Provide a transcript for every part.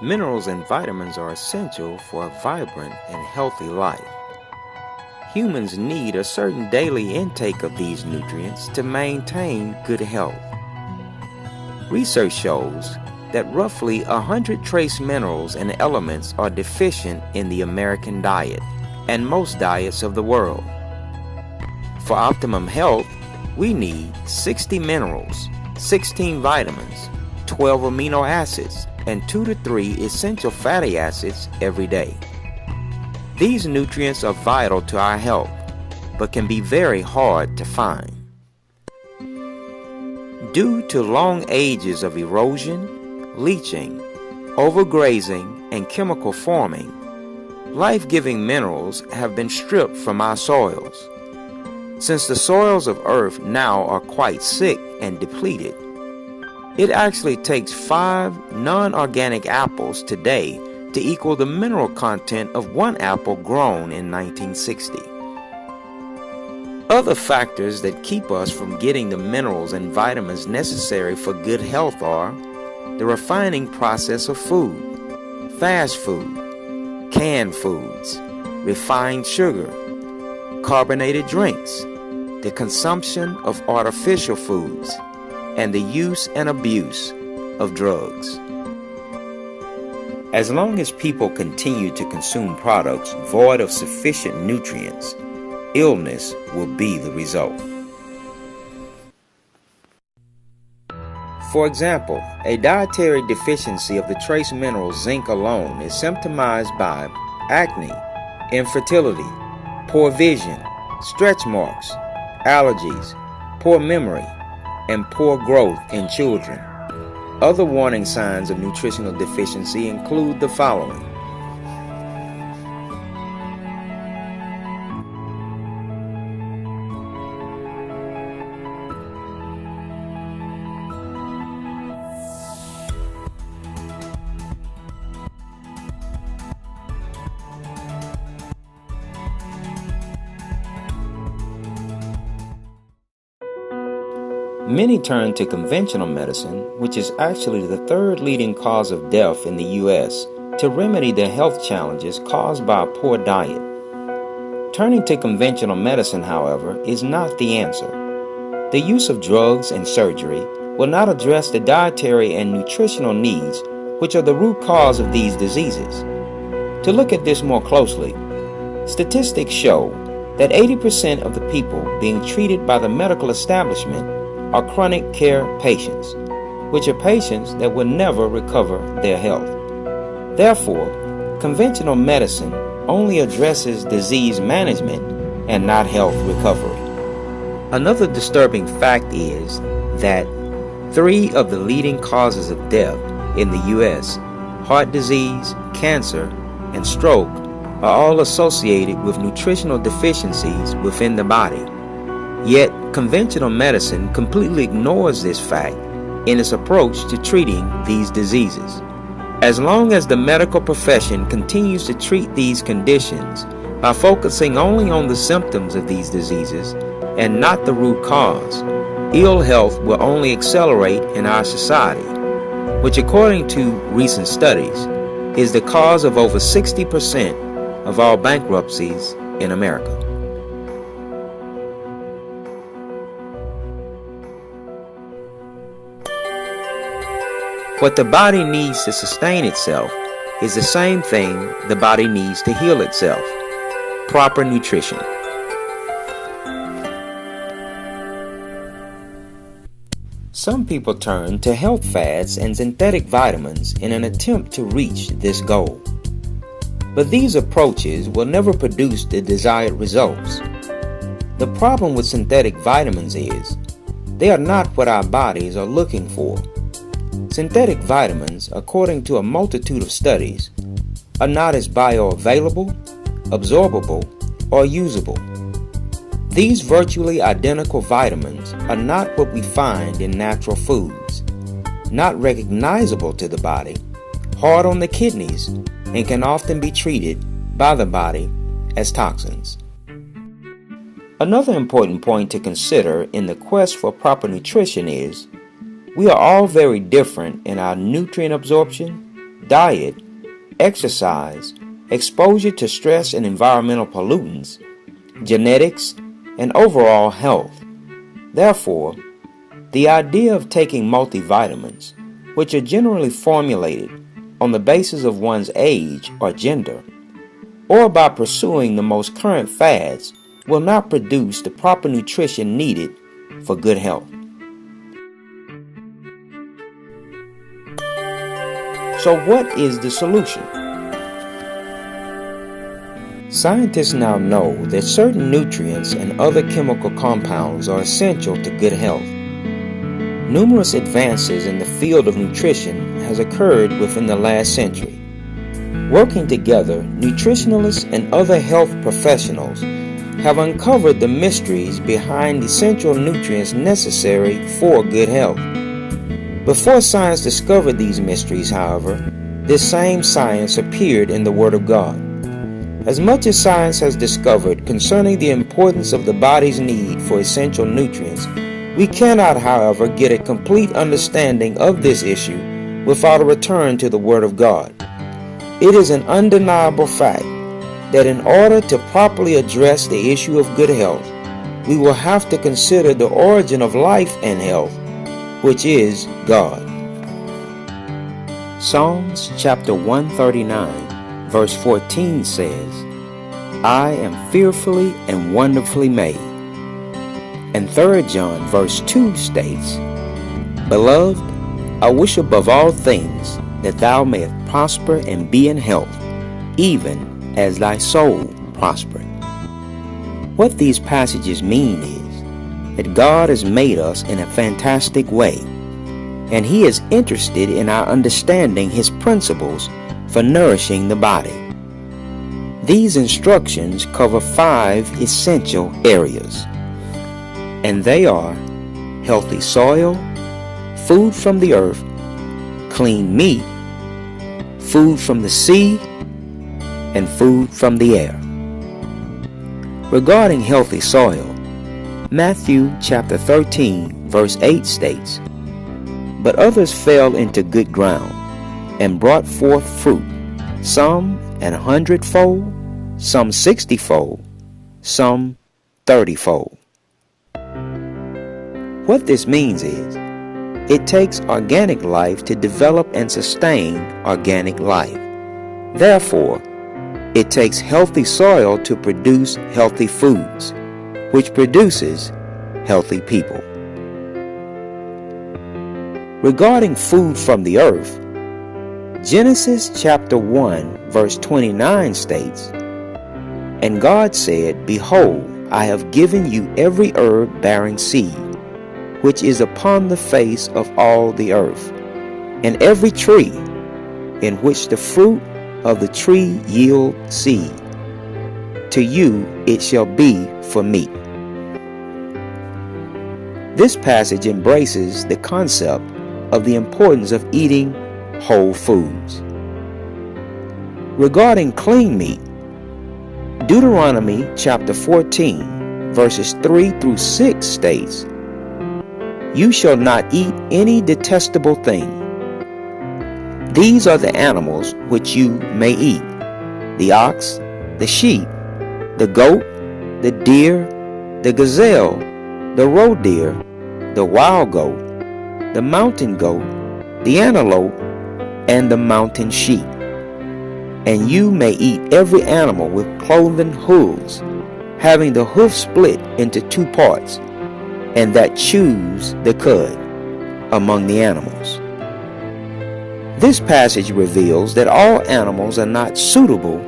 Minerals and vitamins are essential for a vibrant and healthy life. Humans need a certain daily intake of these nutrients to maintain good health. Research shows that roughly 100 trace minerals and elements are deficient in the American diet and most diets of the world. For optimum health, we need 60 minerals, 16 vitamins, 12 amino acids, and 2 to 3 essential fatty acids every day. These nutrients are vital to our health, but can be very hard to find. Due to long ages of erosion, leaching, overgrazing, and chemical farming, life-giving minerals have been stripped from our soils. Since the soils of Earth now are quite sick and depleted, it actually takes 5 non-organic apples today to equal the mineral content of one apple grown in 1960. Other factors that keep us from getting the minerals and vitamins necessary for good health are the refining process of food, fast food, canned foods, refined sugar, carbonated drinks, the consumption of artificial foods, and the use and abuse of drugs. As long as people continue to consume products void of sufficient nutrients, illness will be the result. For example, a dietary deficiency of the trace mineral zinc alone is symptomized by acne, infertility, poor vision, stretch marks, allergies, poor memory, and poor growth in children. Other warning signs of nutritional deficiency include the following. Many turn to conventional medicine, which is actually the third leading cause of death in the U.S., to remedy the health challenges caused by a poor diet. Turning to conventional medicine, however, is not the answer. The use of drugs and surgery will not address the dietary and nutritional needs, which are the root cause of these diseases. To look at this more closely, statistics show that 80% of the people being treated by the medical establishment are chronic care patients, which are patients that will never recover their health. Therefore, conventional medicine only addresses disease management and not health recovery. Another disturbing fact is that 3 of the leading causes of death in the U.S., heart disease, cancer, and stroke, are all associated with nutritional deficiencies within the body. Yet, conventional medicine completely ignores this fact in its approach to treating these diseases. As long as the medical profession continues to treat these conditions by focusing only on the symptoms of these diseases and not the root cause, ill health will only accelerate in our society, which according to recent studies is the cause of over 60% of all bankruptcies in America. What the body needs to sustain itself is the same thing the body needs to heal itself: proper nutrition. Some people turn to health fads and synthetic vitamins in an attempt to reach this goal. But these approaches will never produce the desired results. The problem with synthetic vitamins is they are not what our bodies are looking for. Synthetic vitamins, according to a multitude of studies, are not as bioavailable, absorbable, or usable. These virtually identical vitamins are not what we find in natural foods, not recognizable to the body, hard on the kidneys, and can often be treated by the body as toxins. Another important point to consider in the quest for proper nutrition is we are all very different in our nutrient absorption, diet, exercise, exposure to stress and environmental pollutants, genetics, and overall health. Therefore, the idea of taking multivitamins, which are generally formulated on the basis of one's age or gender, or by pursuing the most current fads, will not produce the proper nutrition needed for good health. So what is the solution? Scientists now know that certain nutrients and other chemical compounds are essential to good health. Numerous advances in the field of nutrition has occurred within the last century. Working together, nutritionalists and other health professionals have uncovered the mysteries behind essential nutrients necessary for good health. Before science discovered these mysteries, however, this same science appeared in the Word of God. As much as science has discovered concerning the importance of the body's need for essential nutrients, we cannot, however, get a complete understanding of this issue without a return to the Word of God. It is an undeniable fact that in order to properly address the issue of good health, we will have to consider the origin of life and health, which is God. Psalms chapter 139, verse 14 says, I am fearfully and wonderfully made. And 3 John verse 2 states, Beloved, I wish above all things that thou mayest prosper and be in health, even as thy soul prospereth. What these passages mean is that God has made us in a fantastic way, and He is interested in our understanding His principles for nourishing the body. These instructions cover 5 essential areas, and they are healthy soil, food from the earth, clean meat, food from the sea, and food from the air. Regarding healthy soil, Matthew chapter 13 verse 8 states, But others fell into good ground, and brought forth fruit, some an 100-fold, some 60-fold, some 30-fold. What this means is, it takes organic life to develop and sustain organic life. Therefore, it takes healthy soil to produce healthy foods, which produces healthy people. Regarding food from the earth, Genesis chapter 1 verse 29 states, And God said, Behold, I have given you every herb bearing seed, which is upon the face of all the earth, and every tree in which the fruit of the tree yield seed. To you it shall be for meat. This passage embraces the concept of the importance of eating whole foods. Regarding clean meat, Deuteronomy chapter 14 verses 3 through 6 states, You shall not eat any detestable thing. These are the animals which you may eat, the ox, the sheep, the goat, the deer, the gazelle, the roe deer, the wild goat, the mountain goat, the antelope, and the mountain sheep. And you may eat every animal with cloven hooves, having the hoof split into 2 parts, and that chews the cud among the animals. This passage reveals that all animals are not suitable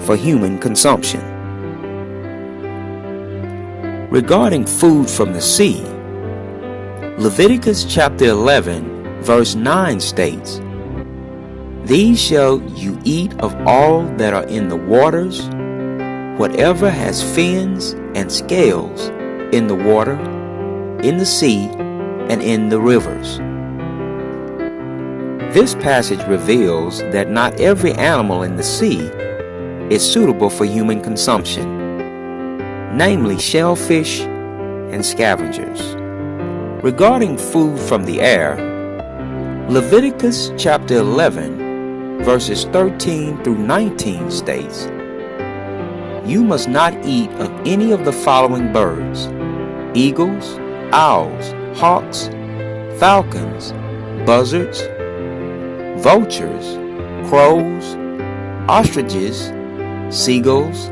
for human consumption. Regarding food from the sea, Leviticus chapter 11 verse 9 states, These shall you eat of all that are in the waters, whatever has fins and scales in the water, in the sea, and in the rivers. This passage reveals that not every animal in the sea is suitable for human consumption, namely shellfish and scavengers. Regarding food from the air, Leviticus chapter 11 verses 13 through 19 states, "You must not eat of any of the following birds: eagles, owls, hawks, falcons, buzzards, vultures, crows, ostriches, seagulls,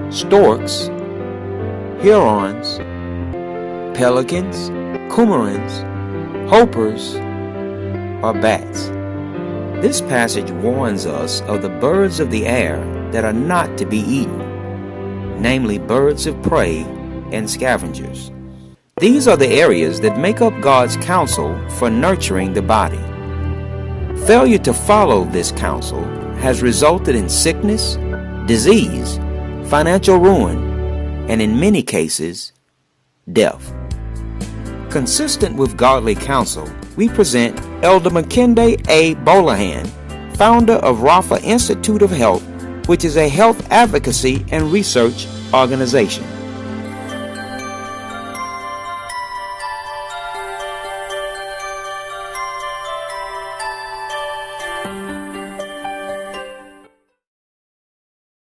storks, herons, pelicans, cormorants, hopers, or bats." This passage warns us of the birds of the air that are not to be eaten, namely birds of prey and scavengers. These are the areas that make up God's counsel for nurturing the body. Failure to follow this counsel has resulted in sickness, disease, financial ruin, and in many cases, death. Consistent with godly counsel, we present Elder Makinde A Gbolahan, founder of Rapha Institute of Health, which is a health advocacy and research organization.